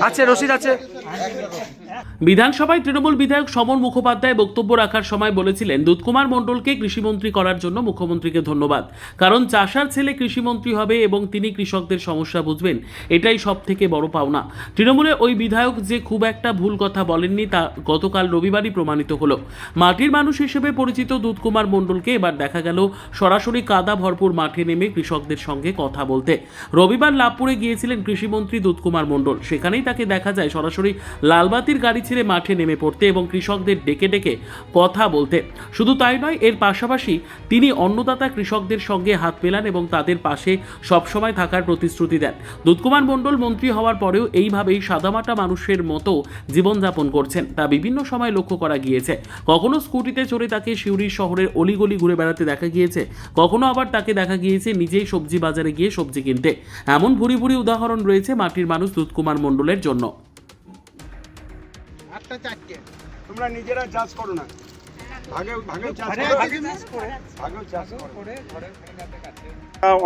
আছে রশিদ আছে। বিধানসভায় তৃণমূল বিধায়ক সমর মুখোপাধ্যায় বক্তব্য রাখার সময় বলেছিলেন, দুধকুমার মণ্ডলকে কৃষিমন্ত্রী করার জন্য মুখ্যমন্ত্রীকে ধন্যবাদ, কারণ চাষার ছেলে কৃষিমন্ত্রী হবে এবং তিনি কৃষকদের সমস্যা বুঝবেন, এটাই সব থেকে বড় পাওনা। তৃণমূলের ওই বিধায়ক যে খুব একটা ভুল কথা বলেননি তা গতকাল রবিবারই প্রমাণিত হলো। মাটির মানুষ হিসেবে পরিচিত দুধকুমার মণ্ডলকে এবার দেখা গেল সরাসরি কাদা ভরপুর মাঠে নেমে কৃষকদের সঙ্গে কথা বলতে। রবিবার লাভপুরে গিয়েছিলেন কৃষিমন্ত্রী দুধকুমার মণ্ডল, সেখানেই তাকে দেখা যায় সরাসরি লালবাতির গাড়ি ছেড়ে মাঠে নেমে পড়তে এবং কৃষকদের ডেকে ডেকে কথা বলতে। শুধু তাই নয়, এর পাশাপাশি তিনি অন্নদাতা কৃষকদের সঙ্গে হাত মেলান এবং তাদের পাশে সবসময় থাকার প্রতিশ্রুতি দেন। দুধকুমার মণ্ডল মন্ত্রী হওয়ার পরেও এইভাবেই সাদামাটা মানুষের মতো জীবনযাপন করছেন, তা বিভিন্ন সময় লক্ষ্য করা গিয়েছে। কখনো স্কুটিতে চড়ে তাকে সিউড়ির শহরের অলিগলি ঘুরে বেড়াতে দেখা গিয়েছে, কখনো আবার তাকে দেখা গিয়েছে নিজেই সবজি বাজারে গিয়ে সবজি কিনতে। এমন ভুরি ভুরি উদাহরণ রয়েছে মাটির মানুষ দুধকুমার মণ্ডলের জন্য। তোমরা নিজেরা চাষ করো না,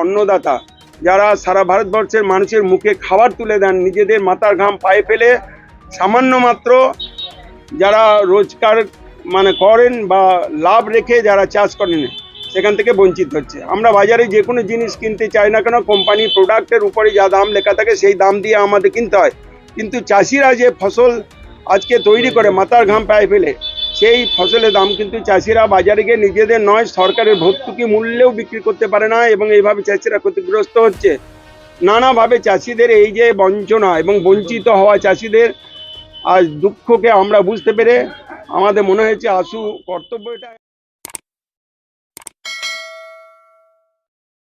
অন্নদাতা যারা সারা ভারতবর্ষের মানুষের মুখে খাবার তুলে দেন, নিজেদের মাথার ঘাম পায়ে ফেলে সামান্য মাত্র যারা রোজগার করেন বা লাভ রেখে যারা চাষ করেন সেখান থেকে বঞ্চিত হচ্ছে। আমরা বাজারে যে কোনো জিনিস কিনতে চাই না কেন, কোম্পানি প্রোডাক্টের উপরে যা দাম লেখা থাকে সেই দাম দিয়ে আমাদের কিনতে হয়, কিন্তু চাষিরা যে ফসল আজকে তৈরি করে মাথার ঘাম পায়ে ফেলে, সেই ফসলের দাম কিন্তু চাষিরা বাজারে গিয়ে নিজেদের নয় সরকারের ভর্তুকি মূল্যেও বিক্রি করতে পারে না এবং এইভাবে চাষিরা ক্ষতিগ্রস্ত হচ্ছে। নানাভাবে চাষিদের এই যে বঞ্চনা এবং বঞ্চিত হওয়া চাষিদের আজ দুঃখকে আমরা বুঝতে পেরে আমাদের মনে হয়েছে আশু কর্তব্য এটা।